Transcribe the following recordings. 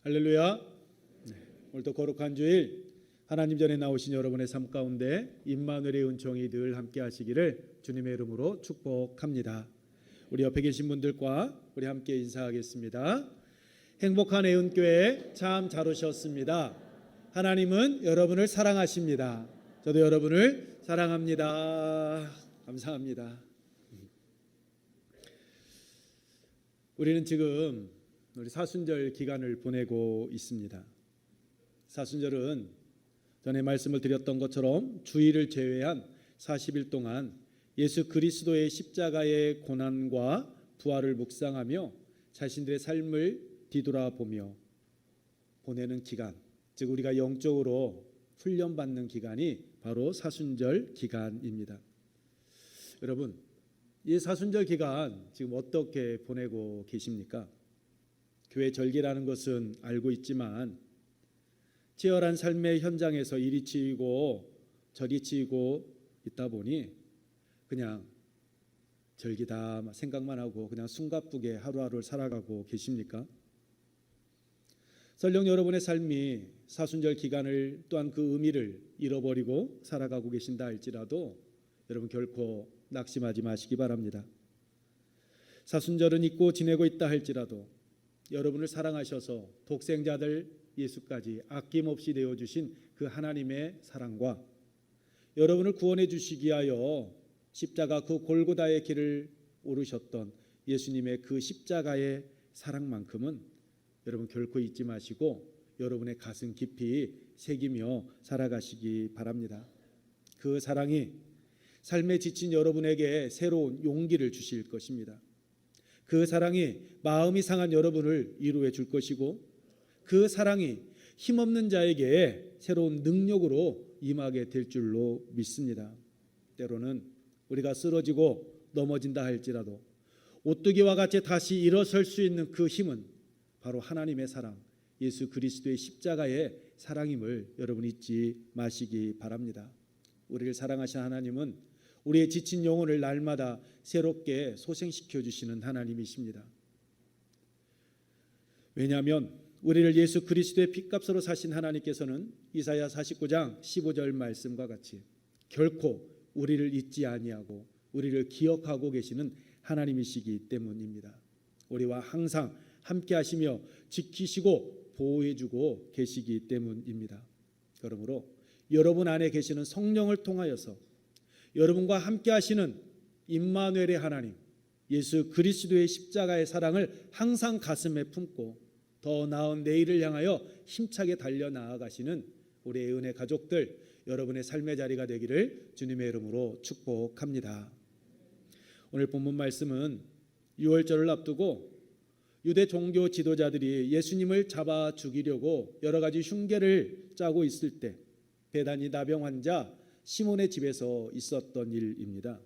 할렐루야. 오늘도 거룩한 주일 하나님 전에 나오신 여러분의 삶 가운데 임마누엘의 은총이 늘 함께 하시기를 주님의 이름으로 축복합니다. 우리 옆에 계신 분들과 우리 함께 인사하겠습니다. 행복한 애운교회 참 잘 오셨습니다. 하나님은 여러분을 사랑하십니다. 저도 여러분을 사랑합니다. 감사합니다. 우리는 지금 우리 사순절 기간을 보내고 있습니다. 사순절은 전에 말씀을 드렸던 것처럼 주일을 제외한 40일 동안 예수 그리스도의 십자가의 고난과 부활을 묵상하며 자신들의 삶을 뒤돌아보며 보내는 기간, 즉 우리가 영적으로 훈련받는 기간이 바로 사순절 기간입니다. 여러분, 이 사순절 기간 지금 어떻게 보내고 계십니까? 교회 절기라는 것은 알고 있지만 치열한 삶의 현장에서 이리 치이고 저리 치이고 있다 보니 그냥 절기다 생각만 하고 그냥 숨가쁘게 하루하루를 살아가고 계십니까? 설령 여러분의 삶이 사순절 기간을 또한 그 의미를 잃어버리고 살아가고 계신다 할지라도 여러분 결코 낙심하지 마시기 바랍니다. 사순절은 잊고 지내고 있다 할지라도 여러분을 사랑하셔서 독생자들 예수까지 아낌없이 내어주신 그 하나님의 사랑과 여러분을 구원해 주시기 위하여 십자가 그 골고다의 길을 오르셨던 예수님의 그 십자가의 사랑만큼은 여러분 결코 잊지 마시고 여러분의 가슴 깊이 새기며 살아가시기 바랍니다. 그 사랑이 삶에 지친 여러분에게 새로운 용기를 주실 것입니다. 그 사랑이 마음이 상한 여러분을 위로해 줄 것이고 그 사랑이 힘없는 자에게 새로운 능력으로 임하게 될 줄로 믿습니다. 때로는 우리가 쓰러지고 넘어진다 할지라도 오뚜기와 같이 다시 일어설 수 있는 그 힘은 바로 하나님의 사랑, 예수 그리스도의 십자가의 사랑임을 여러분 잊지 마시기 바랍니다. 우리를 사랑하신 하나님은 우리의 지친 영혼을 날마다 새롭게 소생시켜 주시는 하나님이십니다. 왜냐하면 우리를 예수 그리스도의 피값으로 사신 하나님께서는 이사야 49장 15절 말씀과 같이 결코 우리를 잊지 아니하고 우리를 기억하고 계시는 하나님이시기 때문입니다. 우리와 항상 함께 하시며 지키시고 보호해주고 계시기 때문입니다. 그러므로 여러분 안에 계시는 성령을 통하여서 여러분과 함께 하시는 임마누엘의 하나님 예수 그리스도의 십자가의 사랑을 항상 가슴에 품고 더 나은 내일을 향하여 힘차게 달려나아가시는 우리의 은혜 가족들 여러분의 삶의 자리가 되기를 주님의 이름으로 축복합니다. 오늘 본문 말씀은 유월절을 앞두고 유대 종교 지도자들이 예수님을 잡아 죽이려고 여러 가지 흉계를 짜고 있을 때 베다니 나병 환자 시몬의 집에서 있었던 일입니다.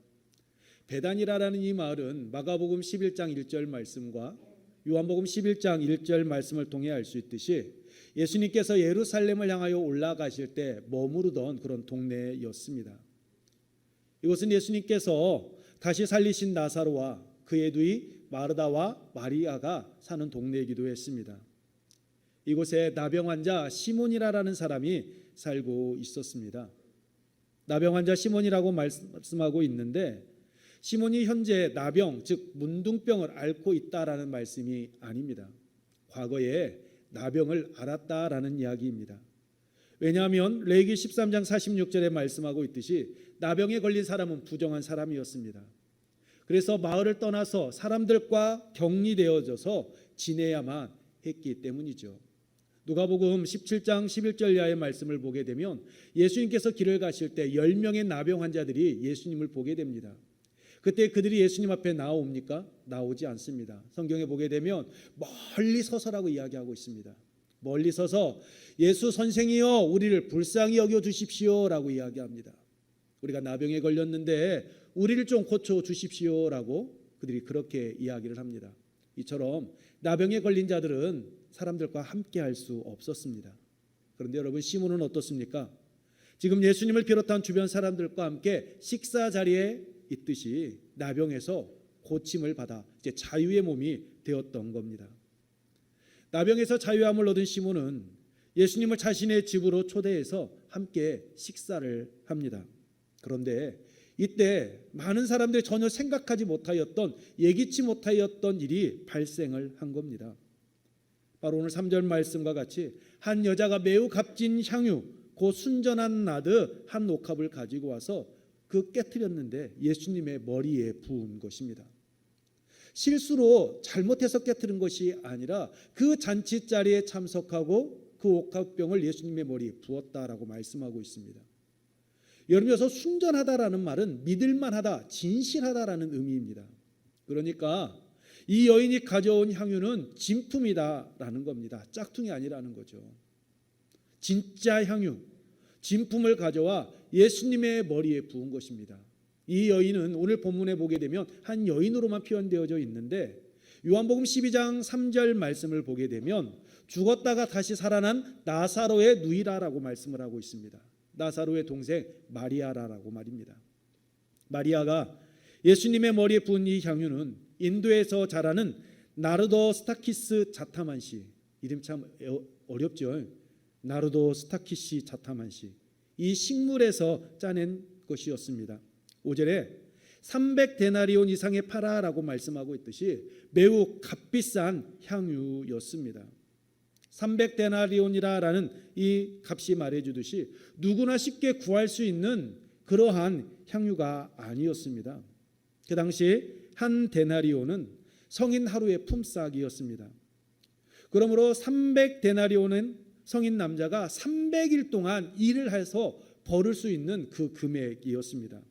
베다니라라는 이 마을은 마가복음 11장 1절 말씀과 요한복음 11장 1절 말씀을 통해 알 수 있듯이 예수님께서 예루살렘을 향하여 올라가실 때 머무르던 그런 동네였습니다. 이곳은 예수님께서 다시 살리신 나사로와 그의 누이 마르다와 마리아가 사는 동네이기도 했습니다. 이곳에 나병 환자 시몬이라는 사람이 살고 있었습니다. 나병 환자 시몬이라고 말씀하고 있는데 시몬이 현재 나병 즉 문둥병을 앓고 있다라는 말씀이 아닙니다. 과거에 나병을 앓았다라는 이야기입니다. 왜냐하면 레위기 13장 46절에 말씀하고 있듯이 나병에 걸린 사람은 부정한 사람이었습니다. 그래서 마을을 떠나서 사람들과 격리되어져서 지내야만 했기 때문이죠. 누가복음 17장 11절 이하의 말씀을 보게 되면 예수님께서 길을 가실 때 10명의 나병 환자들이 예수님을 보게 됩니다. 그때 그들이 예수님 앞에 나옵니까? 나오지 않습니다. 성경에 보게 되면 멀리 서서라고 이야기하고 있습니다. 멀리 서서 예수 선생이여 우리를 불쌍히 여겨 주십시오라고 이야기합니다. 우리가 나병에 걸렸는데 우리를 좀 고쳐 주십시오라고 그들이 그렇게 이야기를 합니다. 이처럼 나병에 걸린 자들은 사람들과 함께 할 수 없었습니다. 그런데 여러분 시몬은 어떻습니까? 지금 예수님을 비롯한 주변 사람들과 함께 식사 자리에 있듯이 나병에서 고침을 받아 이제 자유의 몸이 되었던 겁니다. 나병에서 자유함을 얻은 시몬은 예수님을 자신의 집으로 초대해서 함께 식사를 합니다. 그런데 이때 많은 사람들이 전혀 생각하지 못하였던, 예기치 못하였던 일이 발생을 한 겁니다. 바로 오늘 3절 말씀과 같이 한 여자가 매우 값진 향유 곧 순전한 나드 한 옥합을 가지고 와서 그 깨트렸는데 예수님의 머리에 부은 것입니다. 실수로 잘못해서 깨트린 것이 아니라 그 잔치 자리에 참석하고 그 옥합병을 예수님의 머리에 부었다라고 말씀하고 있습니다. 여러분, 여기서 순전하다라는 말은 믿을만하다, 진실하다라는 의미입니다. 그러니까 이 여인이 가져온 향유는 진품이다라는 겁니다. 짝퉁이 아니라는 거죠. 진짜 향유, 진품을 가져와 예수님의 머리에 부은 것입니다. 이 여인은 오늘 본문에 보게 되면 한 여인으로만 표현되어져 있는데 요한복음 12장 3절 말씀을 보게 되면 죽었다가 다시 살아난 나사로의 누이라라고 말씀을 하고 있습니다. 나사로의 동생 마리아라라고 말입니다. 마리아가 예수님의 머리에 부은 이 향유는 인도에서 자라는 나르도 스타키스 자타만시, 이름 참 어렵죠. 나르도 스타키시 자타만시, 이 식물에서 짜낸 것이었습니다. 5절에 300데나리온 이상의 파라라고 말씀하고 있듯이 매우 값비싼 향유였습니다. 300데나리온이라는 이 값이 말해주듯이 누구나 쉽게 구할 수 있는 그러한 향유가 아니었습니다. 그 당시 한 데나리온은 성인 하루의 품삯이었습니다. 그러므로 300데나리온은 성인 남자가 300일 동안 일을 해서 벌을 수 있는 그 금액이었습니다.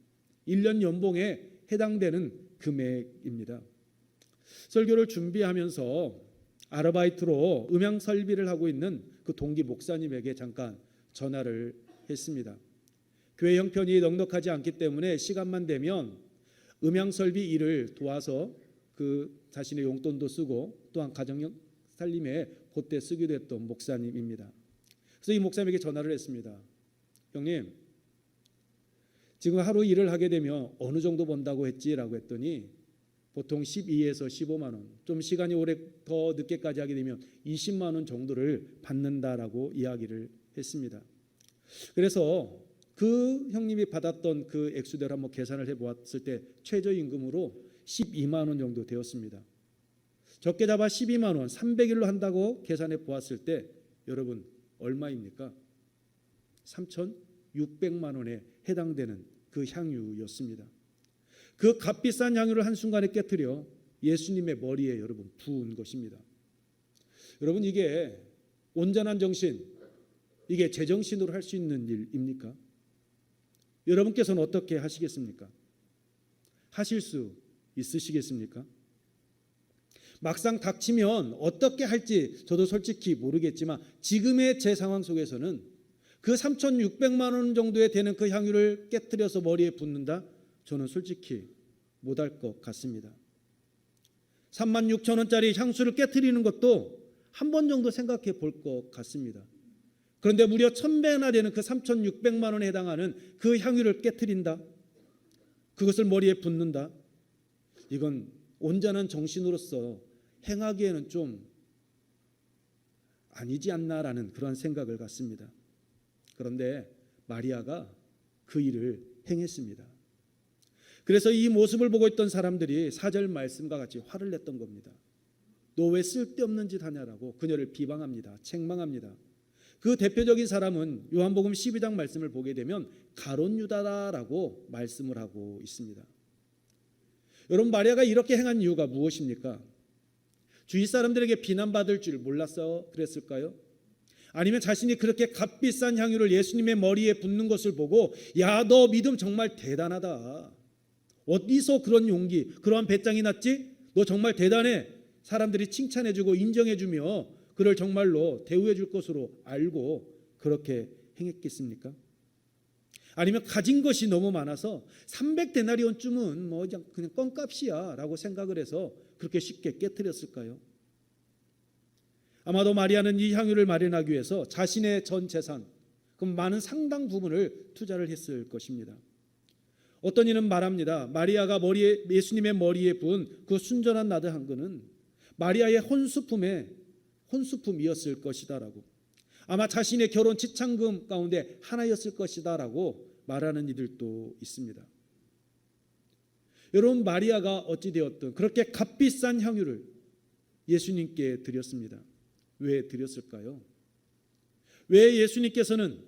1년 연봉에 해당되는 금액입니다. 설교를 준비하면서 아르바이트로 음향 설비를 하고 있는 그 동기 목사님에게 잠깐 전화를 했습니다. 교회 형편이 넉넉하지 않기 때문에 시간만 되면 음향 설비 일을 도와서 그 자신의 용돈도 쓰고 또한 가정 살림에 보태 쓰기도 했던 목사님입니다. 그래서 이 목사님에게 전화를 했습니다. 형님, 지금 하루 일을 하게 되면 어느 정도 번다고 했지라고 했더니 보통 12에서 15만 원, 좀 시간이 오래 더 늦게까지 하게 되면 20만 원 정도를 받는다라고 이야기를 했습니다. 그래서 그 형님이 받았던 그 액수대로 한번 계산을 해보았을 때 최저임금으로 12만 원 정도 되었습니다. 적게 잡아 12만 원, 300일로 한다고 계산해 보았을 때 여러분 얼마입니까? 3,600만 원에 해당되는 그 향유였습니다. 그 값비싼 향유를 한순간에 깨트려 예수님의 머리에 여러분 부은 것입니다. 여러분, 이게 온전한 정신, 이게 제정신으로 할 수 있는 일입니까? 여러분께서는 어떻게 하시겠습니까? 하실 수 있으시겠습니까? 막상 닥치면 어떻게 할지 저도 솔직히 모르겠지만 지금의 제 상황 속에서는 그 3,600만 원 정도에 되는 그 향유를 깨트려서 머리에 붓는다? 저는 솔직히 못할 것 같습니다. 36,000원짜리 향수를 깨트리는 것도 한 번 정도 생각해 볼 것 같습니다. 그런데 무려 1,000배나 되는 그 3,600만 원에 해당하는 그 향유를 깨트린다? 그것을 머리에 붓는다? 이건 온전한 정신으로서 행하기에는 좀 아니지 않나라는 그런 생각을 갖습니다. 그런데 마리아가 그 일을 행했습니다. 그래서 이 모습을 보고 있던 사람들이 4절 말씀과 같이 화를 냈던 겁니다. 너 왜 쓸데없는 짓 하냐라고 그녀를 비방합니다. 책망합니다. 그 대표적인 사람은 요한복음 12장 말씀을 보게 되면 가룟 유다라고 말씀을 하고 있습니다. 여러분, 마리아가 이렇게 행한 이유가 무엇입니까? 주위 사람들에게 비난받을 줄 몰라서 그랬을까요? 아니면 자신이 그렇게 값비싼 향유를 예수님의 머리에 붓는 것을 보고 야, 너 믿음 정말 대단하다. 어디서 그런 용기, 그러한 배짱이 났지? 너 정말 대단해. 사람들이 칭찬해주고 인정해주며 그를 정말로 대우해줄 것으로 알고 그렇게 행했겠습니까? 아니면 가진 것이 너무 많아서 300데나리온쯤은 뭐 그냥 껌값이야 라고 생각을 해서 그렇게 쉽게 깨트렸을까요? 아마도 마리아는 이 향유를 마련하기 위해서 자신의 전 재산, 그럼 많은 상당 부분을 투자를 했을 것입니다. 어떤 이는 말합니다. 마리아가 예수님의 머리에 부은 그 순전한 나드 한 그는 마리아의 혼수품에 혼수품이었을 것이다라고, 아마 자신의 결혼 지참금 가운데 하나였을 것이다라고 말하는 이들도 있습니다. 여러분, 마리아가 어찌되었든 그렇게 값비싼 향유를 예수님께 드렸습니다. 왜 드렸을까요? 왜 예수님께서는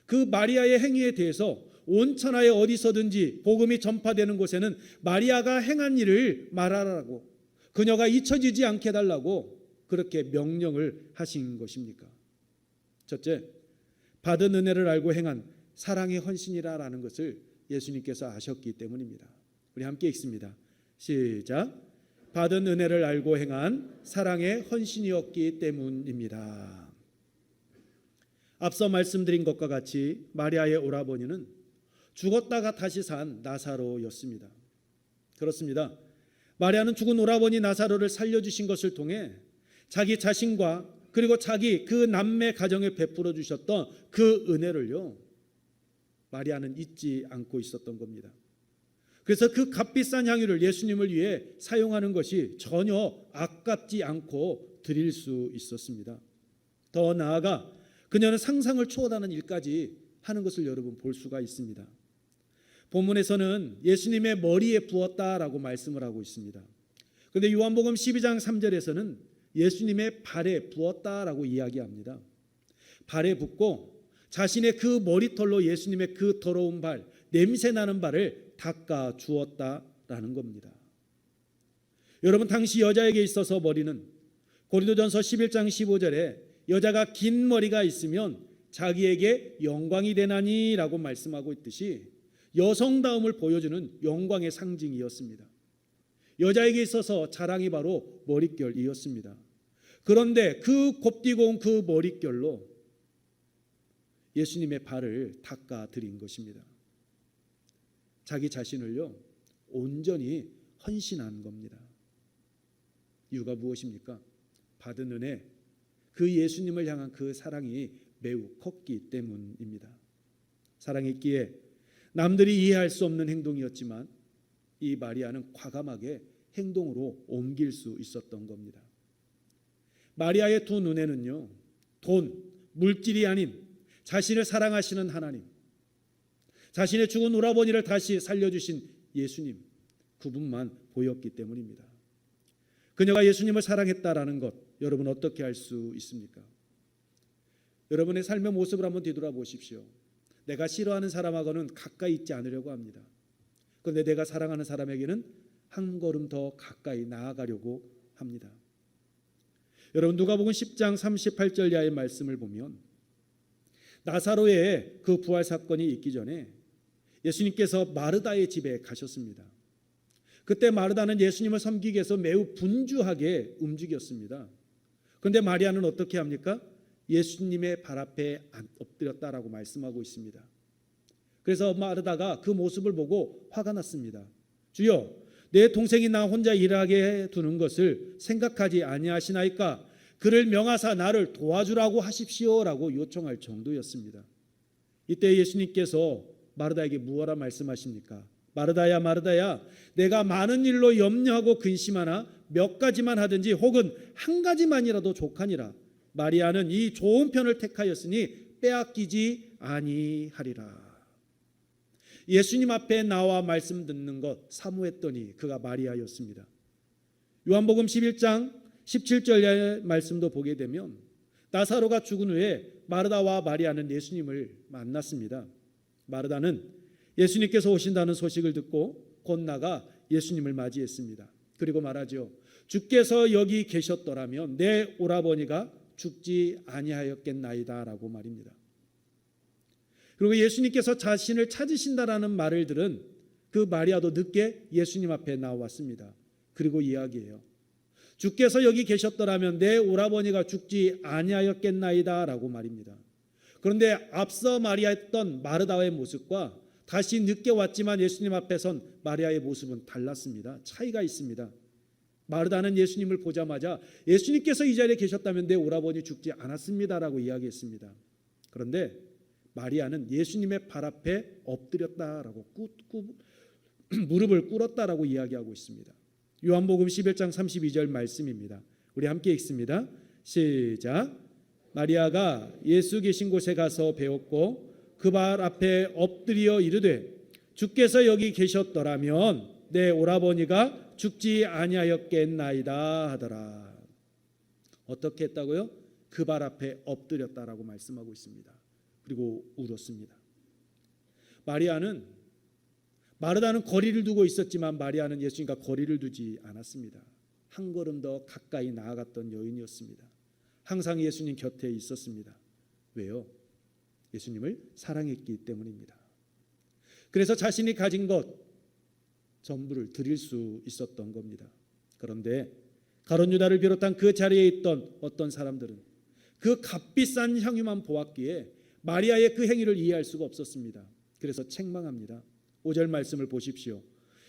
그 마리아의 행위에 대해서 온 천하에 어디서든지 복음이 전파되는 곳에는 마리아가 행한 일을 말하라고, 그녀가 잊혀지지 않게 해달라고 그렇게 명령을 하신 것입니까? 첫째, 받은 은혜를 알고 행한 사랑의 헌신이라는 것을 예수님께서 아셨기 때문입니다. 우리 함께 읽습니다. 시작. 받은 은혜를 알고 행한 사랑의 헌신이었기 때문입니다. 앞서 말씀드린 것과 같이 마리아의 오라버니는 죽었다가 다시 산 나사로였습니다. 그렇습니다. 마리아는 죽은 오라버니 나사로를 살려주신 것을 통해 자기 자신과 그리고 자기 그 남매 가정에 베풀어 주셨던 그 은혜를요, 마리아는 잊지 않고 있었던 겁니다. 그래서 그 값비싼 향유를 예수님을 위해 사용하는 것이 전혀 아깝지 않고 드릴 수 있었습니다. 더 나아가 그녀는 상상을 초월하는 일까지 하는 것을 여러분 볼 수가 있습니다. 본문에서는 예수님의 머리에 부었다라고 말씀을 하고 있습니다. 그런데 요한복음 12장 3절에서는 예수님의 발에 부었다라고 이야기합니다. 발에 붓고 자신의 그 머리털로 예수님의 그 더러운 발, 냄새나는 발을 닦아 주었다라는 겁니다. 여러분, 당시 여자에게 있어서 머리는 고린도전서 11장 15절에 여자가 긴 머리가 있으면 자기에게 영광이 되나니라고 말씀하고 있듯이 여성다움을 보여주는 영광의 상징이었습니다. 여자에게 있어서 자랑이 바로 머릿결이었습니다. 그런데 그 곱디고 온 그 머릿결로 예수님의 발을 닦아 드린 것입니다. 자기 자신을요, 온전히 헌신한 겁니다. 이유가 무엇입니까? 받은 은혜, 그 예수님을 향한 그 사랑이 매우 컸기 때문입니다. 사랑했기에 남들이 이해할 수 없는 행동이었지만 이 마리아는 과감하게 행동으로 옮길 수 있었던 겁니다. 마리아의 두 눈에는요, 돈, 물질이 아닌 자신을 사랑하시는 하나님, 자신의 죽은 오라버니를 다시 살려주신 예수님, 그분만 보였기 때문입니다. 그녀가 예수님을 사랑했다라는 것, 여러분 어떻게 알 수 있습니까? 여러분의 삶의 모습을 한번 뒤돌아보십시오. 내가 싫어하는 사람하고는 가까이 있지 않으려고 합니다. 그런데 내가 사랑하는 사람에게는 한 걸음 더 가까이 나아가려고 합니다. 여러분, 누가복음 10장 38절 이하의 말씀을 보면 나사로의 그 부활 사건이 있기 전에 예수님께서 마르다의 집에 가셨습니다. 그때 마르다는 예수님을 섬기기 위해서 매우 분주하게 움직였습니다. 그런데 마리아는 어떻게 합니까? 예수님의 발 앞에 엎드렸다라고 말씀하고 있습니다. 그래서 마르다가 그 모습을 보고 화가 났습니다. 주여, 내 동생이 나 혼자 일하게 두는 것을 생각하지 아니하시나이까? 그를 명하사 나를 도와주라고 하십시오라고 요청할 정도였습니다. 이때 예수님께서 마르다에게 무엇라 말씀하십니까? 마르다야, 마르다야, 내가 많은 일로 염려하고 근심하나 몇 가지만 하든지 혹은 한 가지만이라도 족하니라. 마리아는 이 좋은 편을 택하였으니 빼앗기지 아니하리라. 예수님 앞에 나와 말씀 듣는 것 사모했더니 그가 마리아였습니다. 요한복음 11장 17절의 말씀도 보게 되면 나사로가 죽은 후에 마르다와 마리아는 예수님을 만났습니다. 마르다는 예수님께서 오신다는 소식을 듣고 곧 나가 예수님을 맞이했습니다. 그리고 말하죠. 주께서 여기 계셨더라면 내 오라버니가 죽지 아니하였겠나이다 라고 말입니다. 그리고 예수님께서 자신을 찾으신다라는 말을 들은 그 마리아도 늦게 예수님 앞에 나왔습니다. 그리고 이야기해요. 주께서 여기 계셨더라면 내 오라버니가 죽지 아니하였겠나이다 라고 말입니다. 그런데 앞서 마리아했던 마르다의 모습과 다시 늦게 왔지만 예수님 앞에 선 마리아의 모습은 달랐습니다. 차이가 있습니다. 마르다는 예수님을 보자마자 예수님께서 이 자리에 계셨다면 내 오라버니 죽지 않았습니다라고 이야기했습니다. 그런데 마리아는 예수님의 발 앞에 엎드렸다라고 무릎을 꿇었다라고 이야기하고 있습니다. 요한복음 11장 32절 말씀입니다. 우리 함께 읽습니다. 시작. 마리아가 예수 계신 곳에 가서 배웠고 그 발 앞에 엎드려 이르되 주께서 여기 계셨더라면 내 오라버니가 죽지 아니하였겠나이다 하더라. 어떻게 했다고요? 그 발 앞에 엎드렸다라고 말씀하고 있습니다. 그리고 울었습니다. 마리아는 마르다는 거리를 두고 있었지만 마리아는 예수님과 거리를 두지 않았습니다. 한 걸음 더 가까이 나아갔던 여인이었습니다. 항상 예수님 곁에 있었습니다. 왜요? 예수님을 사랑했기 때문입니다. 그래서 자신이 가진 것 전부를 드릴 수 있었던 겁니다. 그런데 가룟 유다를 비롯한 그 자리에 있던 어떤 사람들은 그 값비싼 향유만 보았기에 마리아의 그 행위를 이해할 수가 없었습니다. 그래서 책망합니다. 5절 말씀을 보십시오.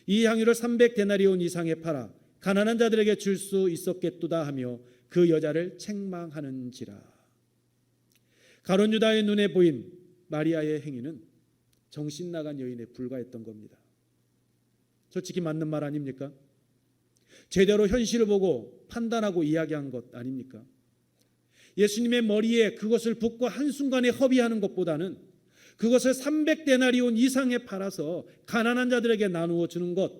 이 향유를 300데나리온 이상에 팔아 가난한 자들에게 줄 수 있었겠도다 하며 그 여자를 책망하는지라. 가룟 유다의 눈에 보인 마리아의 행위는 정신 나간 여인에 불과했던 겁니다. 솔직히 맞는 말 아닙니까? 제대로 현실을 보고 판단하고 이야기한 것 아닙니까? 예수님의 머리에 그것을 붓고 한순간에 허비하는 것보다는 그것을 300데나리온 이상에 팔아서 가난한 자들에게 나누어 주는 것,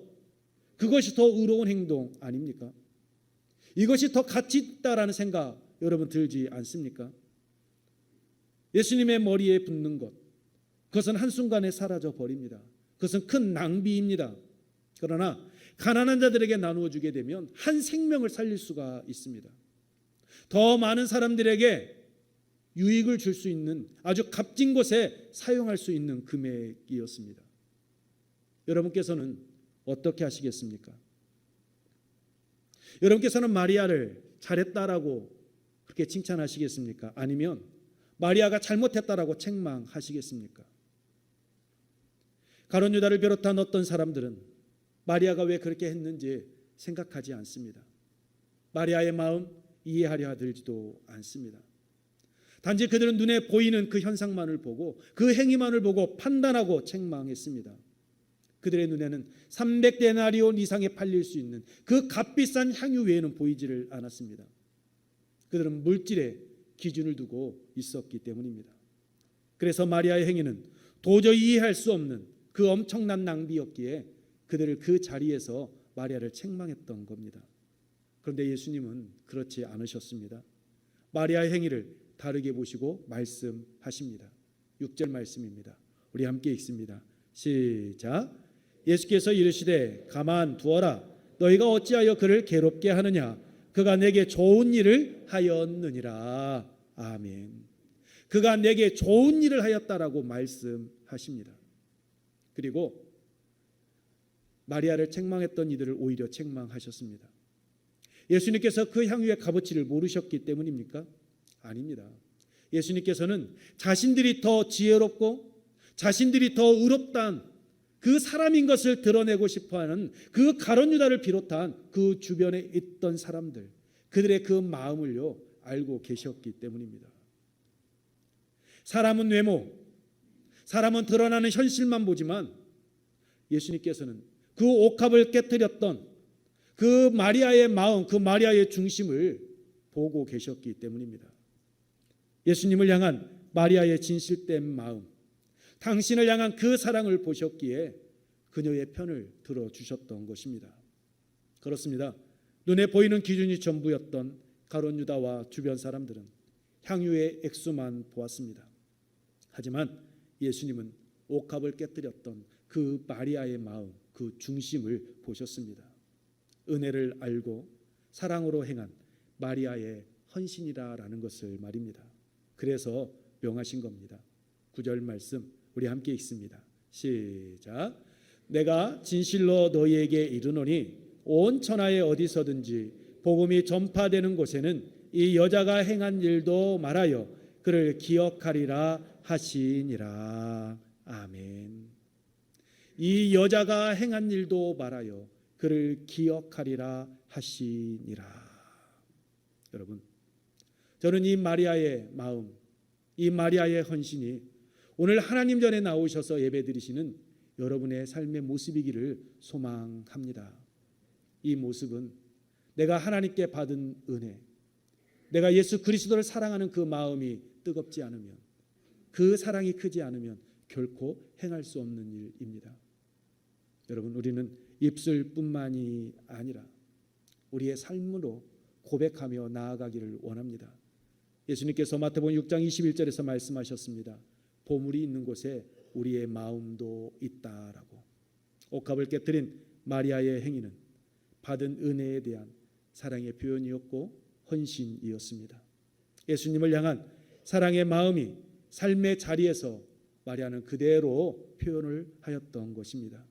그것이 더 의로운 행동 아닙니까? 이것이 더 가치 있다라는 생각 여러분 들지 않습니까? 예수님의 머리에 붓는 것, 그것은 한순간에 사라져 버립니다. 그것은 큰 낭비입니다. 그러나 가난한 자들에게 나누어 주게 되면 한 생명을 살릴 수가 있습니다. 더 많은 사람들에게 유익을 줄 수 있는 아주 값진 곳에 사용할 수 있는 금액이었습니다. 여러분께서는 어떻게 하시겠습니까? 여러분께서는 마리아를 잘했다라고 그렇게 칭찬하시겠습니까? 아니면 마리아가 잘못했다라고 책망하시겠습니까? 가룟 유다를 비롯한 어떤 사람들은 마리아가 왜 그렇게 했는지 생각하지 않습니다. 마리아의 마음 이해하려 하들지도 않습니다. 단지 그들은 눈에 보이는 그 현상만을 보고 그 행위만을 보고 판단하고 책망했습니다. 그들의 눈에는 300데나리온 이상에 팔릴 수 있는 그 값비싼 향유 외에는 보이지를 않았습니다. 그들은 물질에 기준을 두고 있었기 때문입니다. 그래서 마리아의 행위는 도저히 이해할 수 없는 그 엄청난 낭비였기에 그들을 그 자리에서 마리아를 책망했던 겁니다. 그런데 예수님은 그렇지 않으셨습니다. 마리아의 행위를 다르게 보시고 말씀하십니다. 6절 말씀입니다. 우리 함께 읽습니다. 시작. 예수께서 이르시되 가만 두어라. 너희가 어찌하여 그를 괴롭게 하느냐. 그가 내게 좋은 일을 하였느니라. 아멘. 그가 내게 좋은 일을 하였다라고 말씀하십니다. 그리고 마리아를 책망했던 이들을 오히려 책망하셨습니다. 예수님께서 그 향유의 값어치를 모르셨기 때문입니까? 아닙니다. 예수님께서는 자신들이 더 지혜롭고 자신들이 더 의롭다는 그 사람인 것을 드러내고 싶어하는 그 가룟 유다를 비롯한 그 주변에 있던 사람들, 그들의 그 마음을요 알고 계셨기 때문입니다. 사람은 외모, 사람은 드러나는 현실만 보지만 예수님께서는 그 옥합을 깨뜨렸던 그 마리아의 마음, 그 마리아의 중심을 보고 계셨기 때문입니다. 예수님을 향한 마리아의 진실된 마음, 당신을 향한 그 사랑을 보셨기에 그녀의 편을 들어주셨던 것입니다. 그렇습니다. 눈에 보이는 기준이 전부였던 가룟 유다와 주변 사람들은 향유의 액수만 보았습니다. 하지만 예수님은 옥합을 깨뜨렸던 그 마리아의 마음, 그 중심을 보셨습니다. 은혜를 알고 사랑으로 행한 마리아의 헌신이라는 것을 말입니다. 그래서 명하신 겁니다. 9절 말씀 우리 함께 읽습니다. 시작. 내가 진실로 너희에게 이르노니 온 천하에 어디서든지 복음이 전파되는 곳에는 이 여자가 행한 일도 말하여 그를 기억하리라 하시니라. 아멘. 이 여자가 행한 일도 말하여 그를 기억하리라 하시니라. 여러분, 저는 이 마리아의 마음, 이 마리아의 헌신이 오늘 하나님 전에 나오셔서 예배드리시는 여러분의 삶의 모습이기를 소망합니다. 이 모습은 내가 하나님께 받은 은혜, 내가 예수 그리스도를 사랑하는 그 마음이 뜨겁지 않으면, 그 사랑이 크지 않으면 결코 행할 수 없는 일입니다. 여러분, 우리는 입술뿐만이 아니라 우리의 삶으로 고백하며 나아가기를 원합니다. 예수님께서 마태복음 6장 21절에서 말씀하셨습니다. 보물이 있는 곳에 우리의 마음도 있다라고. 옥합을 깨뜨린 마리아의 행위는 받은 은혜에 대한 사랑의 표현이었고 헌신이었습니다. 예수님을 향한 사랑의 마음이 삶의 자리에서 마리아는 그대로 표현을 하였던 것입니다.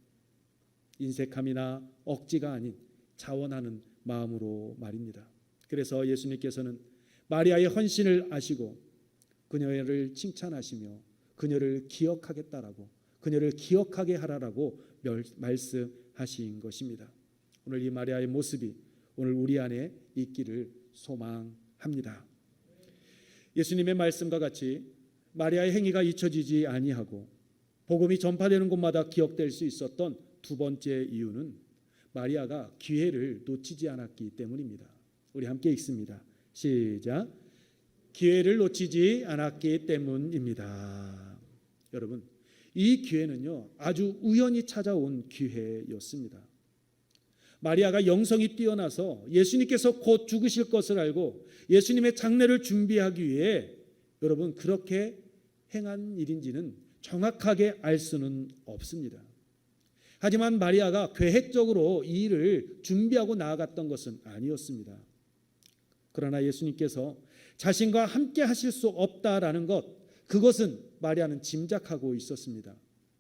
인색함이나 억지가 아닌 자원하는 마음으로 말입니다. 그래서 예수님께서는 마리아의 헌신을 아시고 그녀를 칭찬하시며 그녀를 기억하겠다라고, 그녀를 기억하게 하라라고 말씀하신 것입니다. 오늘 이 마리아의 모습이 오늘 우리 안에 있기를 소망합니다. 예수님의 말씀과 같이 마리아의 행위가 잊혀지지 아니하고 복음이 전파되는 곳마다 기억될 수 있었던 두 번째 이유는 마리아가 기회를 놓치지 않았기 때문입니다. 우리 함께 읽습니다. 시작. 기회를 놓치지 않았기 때문입니다. 여러분, 이 기회는요, 아주 우연히 찾아온 기회였습니다. 마리아가 영성이 뛰어나서 예수님께서 곧 죽으실 것을 알고 예수님의 장례를 준비하기 위해 여러분 그렇게 행한 일인지는 정확하게 알 수는 없습니다. 하지만 마리아가 계획적으로 이 일을 준비하고 나아갔던 것은 아니었습니다. 그러나 예수님께서 자신과 함께 하실 수 없다라는 것, 그것은 마리아는 짐작하고 있었습니다.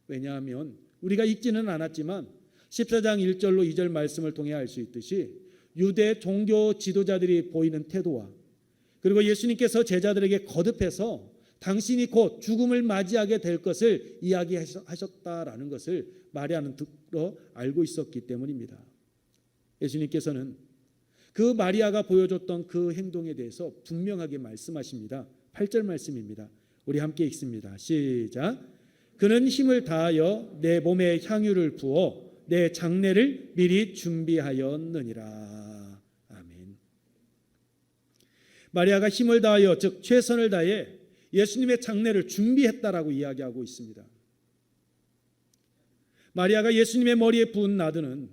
왜냐하면 우리가 읽지는 않았지만 14장 1절로 2절 말씀을 통해 알 수 있듯이 유대 종교 지도자들이 보이는 태도와 그리고 예수님께서 제자들에게 거듭해서 당신이 곧 죽음을 맞이하게 될 것을 이야기하셨다라는 것을 마리아는 듣고 알고 있었기 때문입니다. 예수님께서는 그 마리아가 보여줬던 그 행동에 대해서 분명하게 말씀하십니다. 8절 말씀입니다. 우리 함께 읽습니다. 시작. 그는 힘을 다하여 내 몸에 향유를 부어 내 장례를 미리 준비하였느니라. 아멘. 마리아가 힘을 다하여, 즉 최선을 다해 예수님의 장례를 준비했다라고 이야기하고 있습니다. 마리아가 예수님의 머리에 부은 나드는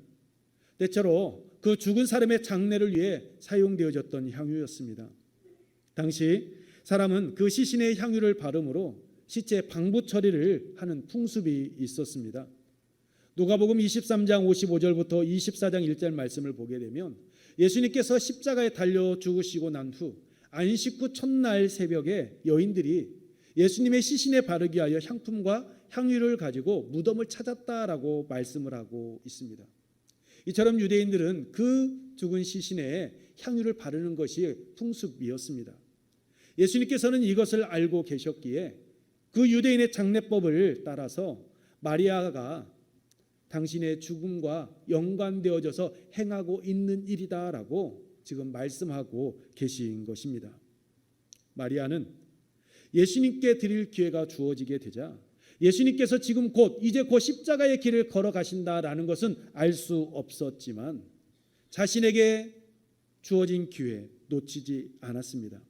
때때로 그 죽은 사람의 장례를 위해 사용되어졌던 향유였습니다. 당시 사람은 그 시신의 향유를 바르므로 시체 방부 처리를 하는 풍습이 있었습니다. 누가복음 23장 55절부터 24장 1절 말씀을 보게 되면 예수님께서 십자가에 달려 죽으시고 난 후 안식 후 첫날 새벽에 여인들이 예수님의 시신에 바르기 위하여 향품과 향유를 가지고 무덤을 찾았다라고 말씀을 하고 있습니다. 이처럼 유대인들은 그 죽은 시신에 향유를 바르는 것이 풍습이었습니다. 예수님께서는 이것을 알고 계셨기에 그 유대인의 장례법을 따라서 마리아가 당신의 죽음과 연관되어져서 행하고 있는 일이다라고 지금 말씀하고 계신 것입니다. 마리아는 예수님께 드릴 기회가 주어지게 되자 예수님께서 지금 이제 곧 십자가의 길을 걸어가신다라는 것은 알 수 없었지만 자신에게 주어진 기회 놓치지 않았습니다.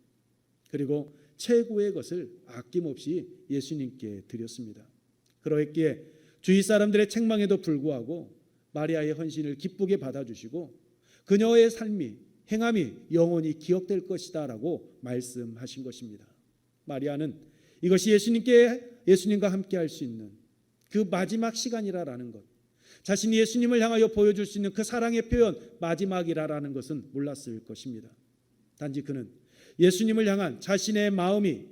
그리고 최고의 것을 아낌없이 예수님께 드렸습니다. 그러했기에 주위 사람들의 책망에도 불구하고 마리아의 헌신을 기쁘게 받아주시고 그녀의 삶이, 행함이 영원히 기억될 것이다 라고 말씀하신 것입니다. 마리아는 이것이 예수님과 함께 할 수 있는 그 마지막 시간이라는 것, 자신이 예수님을 향하여 보여줄 수 있는 그 사랑의 표현 마지막이라는 것은 몰랐을 것입니다. 단지 그는 예수님을 향한 자신의 마음이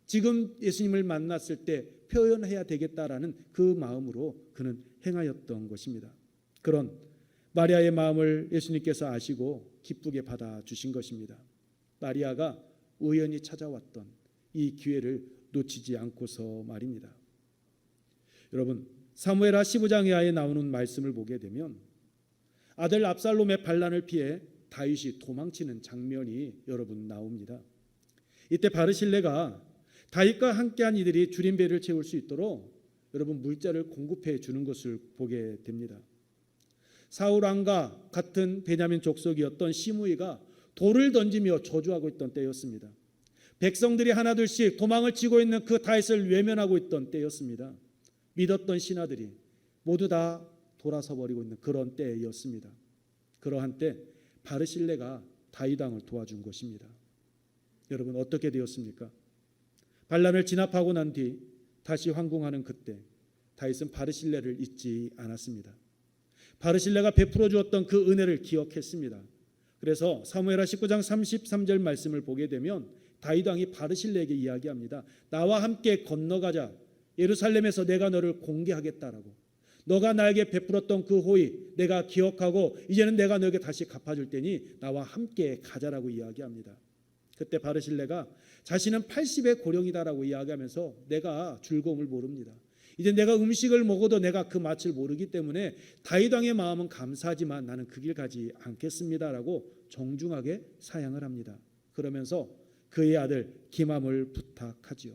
지금 예수님을 만났을 때 표현해야 되겠다라는 그 마음으로 그는 행하였던 것입니다. 그런 마리아의 마음을 예수님께서 아시고 기쁘게 받아주신 것입니다. 마리아가 우연히 찾아왔던 이 기회를 놓치지 않고서 말입니다. 여러분, 사무엘하 15장 이하에 나오는 말씀을 보게 되면 아들 압살롬의 반란을 피해 다윗이 도망치는 장면이 여러분 나옵니다. 이때 바르실레가 다윗과 함께한 이들이 줄인 배를 채울 수 있도록 여러분 물자를 공급해 주는 것을 보게 됩니다. 사울 왕과 같은 베냐민 족속이었던 시므이가 돌을 던지며 저주하고 있던 때였습니다. 백성들이 하나둘씩 도망을 치고 있는 그 다윗을 외면하고 있던 때였습니다. 믿었던 신하들이 모두 다 돌아서 버리고 있는 그런 때였습니다. 그러한 때 바르실레가 다윗 왕을 도와준 것입니다. 여러분, 어떻게 되었습니까? 반란을 진압하고 난 뒤 다시 황궁하는 그때 다윗은 바르실레를 잊지 않았습니다. 바르실레가 베풀어 주었던 그 은혜를 기억했습니다. 그래서 사무엘하 19장 33절 말씀을 보게 되면 다윗 왕이 바르실레에게 이야기합니다. 나와 함께 건너가자. 예루살렘에서 내가 너를 공개하겠다라고. 너가 나에게 베풀었던 그 호의 내가 기억하고 이제는 내가 너에게 다시 갚아줄 테니 나와 함께 가자라고 이야기합니다. 그때 바르실레가 자신은 80의 고령이다라고 이야기하면서 내가 즐거움을 모릅니다. 이제 내가 음식을 먹어도 내가 그 맛을 모르기 때문에 다윗 왕의 마음은 감사하지만 나는 그 길 가지 않겠습니다라고 정중하게 사양을 합니다. 그러면서 그의 아들 기맘을 부탁하지요.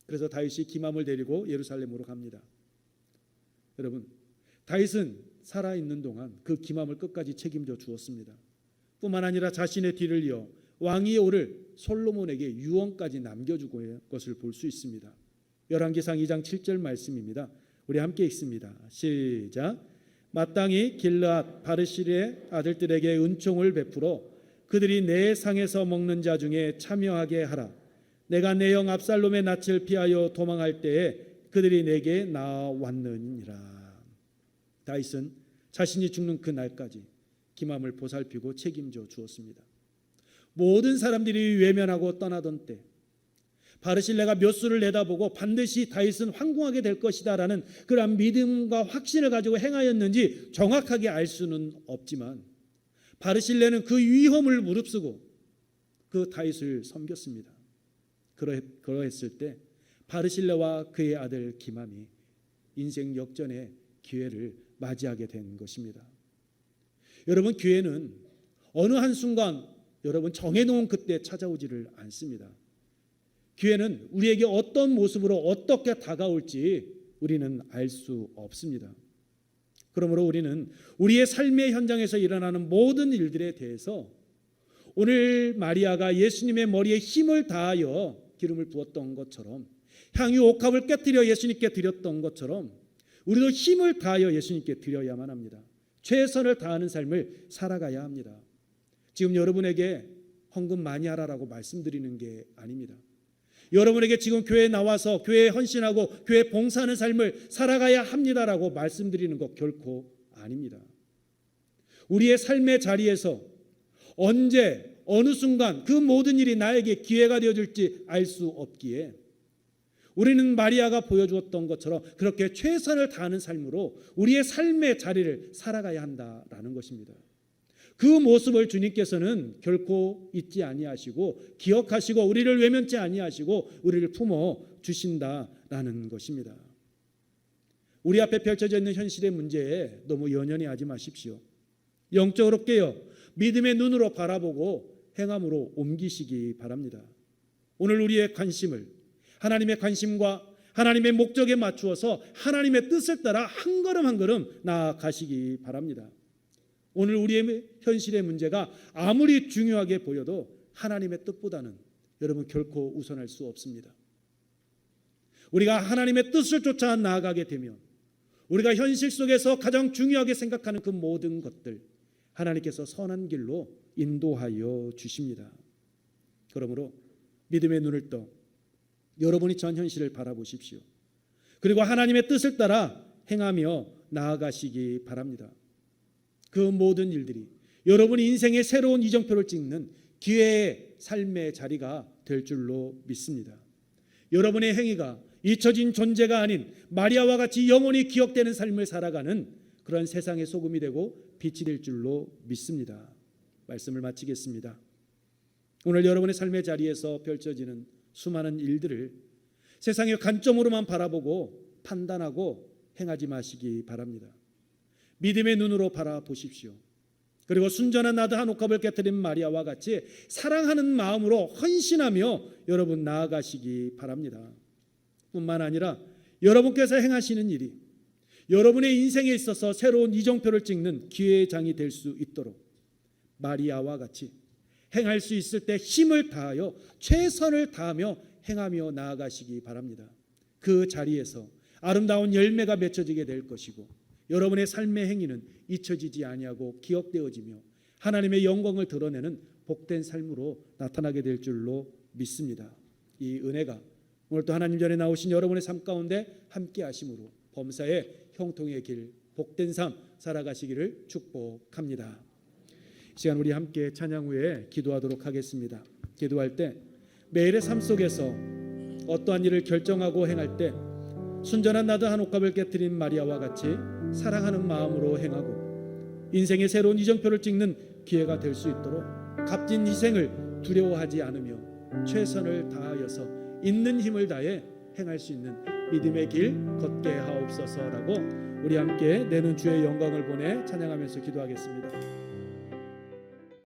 그래서 다윗이 기맘을 데리고 예루살렘으로 갑니다. 여러분, 다윗은 살아있는 동안 그 기맘을 끝까지 책임져 주었습니다. 뿐만 아니라 자신의 뒤를 이어 왕위에 오를 솔로몬에게 유언까지 남겨주고 한 것을 볼 수 있습니다. 열왕기상 2장 7절 말씀입니다. 우리 함께 읽습니다. 시작. 마땅히 길르앗 바르실의 아들들에게 은총을 베풀어 그들이 내 상에서 먹는 자 중에 참여하게 하라. 내가 내 형 압살롬의 낯을 피하여 도망할 때에 그들이 내게 나왔느니라. 다윗은 자신이 죽는 그 날까지 기맘을 보살피고 책임져 주었습니다. 모든 사람들이 외면하고 떠나던 때 바르실레가 몇 수를 내다보고 반드시 다윗은 황궁하게 될 것이다라는 그러한 믿음과 확신을 가지고 행하였는지 정확하게 알 수는 없지만 바르실레는 그 위험을 무릅쓰고 그 다윗을 섬겼습니다. 그러했을 때 바르실레와 그의 아들 기맘이 인생 역전의 기회를 맞이하게 된 것입니다. 여러분, 기회는 어느 한순간 여러분 정해놓은 그때 찾아오지를 않습니다. 기회는 우리에게 어떤 모습으로 어떻게 다가올지 우리는 알 수 없습니다. 그러므로 우리는 우리의 삶의 현장에서 일어나는 모든 일들에 대해서 오늘 마리아가 예수님의 머리에 힘을 다하여 기름을 부었던 것처럼 향유 옥합을 깨뜨려 예수님께 드렸던 것처럼 우리도 힘을 다하여 예수님께 드려야만 합니다. 최선을 다하는 삶을 살아가야 합니다. 지금 여러분에게 헌금 많이 하라라고 말씀드리는 게 아닙니다. 여러분에게 지금 교회에 나와서 교회에 헌신하고 교회에 봉사하는 삶을 살아가야 합니다라고 말씀드리는 것 결코 아닙니다. 우리의 삶의 자리에서 언제 어느 순간 그 모든 일이 나에게 기회가 되어질지 알 수 없기에 우리는 마리아가 보여주었던 것처럼 그렇게 최선을 다하는 삶으로 우리의 삶의 자리를 살아가야 한다라는 것입니다. 그 모습을 주님께서는 결코 잊지 아니하시고 기억하시고 우리를 외면치 아니하시고 우리를 품어 주신다라는 것입니다. 우리 앞에 펼쳐져 있는 현실의 문제에 너무 연연히 하지 마십시오. 영적으로 깨어 믿음의 눈으로 바라보고 행함으로 옮기시기 바랍니다. 오늘 우리의 관심을 하나님의 관심과 하나님의 목적에 맞추어서 하나님의 뜻을 따라 한 걸음 한 걸음 나아가시기 바랍니다. 오늘 우리의 현실의 문제가 아무리 중요하게 보여도 하나님의 뜻보다는 여러분 결코 우선할 수 없습니다. 우리가 하나님의 뜻을 쫓아 나아가게 되면 우리가 현실 속에서 가장 중요하게 생각하는 그 모든 것들 하나님께서 선한 길로 인도하여 주십니다. 그러므로 믿음의 눈을 떠 여러분이 전 현실을 바라보십시오. 그리고 하나님의 뜻을 따라 행하며 나아가시기 바랍니다. 그 모든 일들이 여러분의 인생의 새로운 이정표를 찍는 기회의 삶의 자리가 될 줄로 믿습니다. 여러분의 행위가 잊혀진 존재가 아닌 마리아와 같이 영원히 기억되는 삶을 살아가는 그런 세상의 소금이 되고 빛이 될 줄로 믿습니다. 말씀을 마치겠습니다. 오늘 여러분의 삶의 자리에서 펼쳐지는 수많은 일들을 세상의 관점으로만 바라보고 판단하고 행하지 마시기 바랍니다. 믿음의 눈으로 바라보십시오. 그리고 순전한 나드 한 옥합을 깨뜨린 마리아와 같이 사랑하는 마음으로 헌신하며 여러분 나아가시기 바랍니다. 뿐만 아니라 여러분께서 행하시는 일이 여러분의 인생에 있어서 새로운 이정표를 찍는 기회의 장이 될 수 있도록 마리아와 같이 행할 수 있을 때 힘을 다하여 최선을 다하며 행하며 나아가시기 바랍니다. 그 자리에서 아름다운 열매가 맺혀지게 될 것이고 여러분의 삶의 행위는 잊혀지지 아니하고 기억되어지며 하나님의 영광을 드러내는 복된 삶으로 나타나게 될 줄로 믿습니다. 이 은혜가 오늘 또 하나님 전에 나오신 여러분의 삶 가운데 함께 하심으로 범사의 형통의 길, 복된 삶 살아가시기를 축복합니다. 이 시간 우리 함께 찬양 후에 기도하도록 하겠습니다. 기도할 때 매일의 삶 속에서 어떠한 일을 결정하고 행할 때 순전한 나드 한 옥합을 깨뜨린 마리아와 같이 사랑하는 마음으로 행하고 인생의 새로운 이정표를 찍는 기회가 될 수 있도록 값진 희생을 두려워하지 않으며 최선을 다하여서 있는 힘을 다해 행할 수 있는 믿음의 길 걷게 하옵소서라고 우리 함께 내는 주의 영광을 보내 찬양하면서 기도하겠습니다.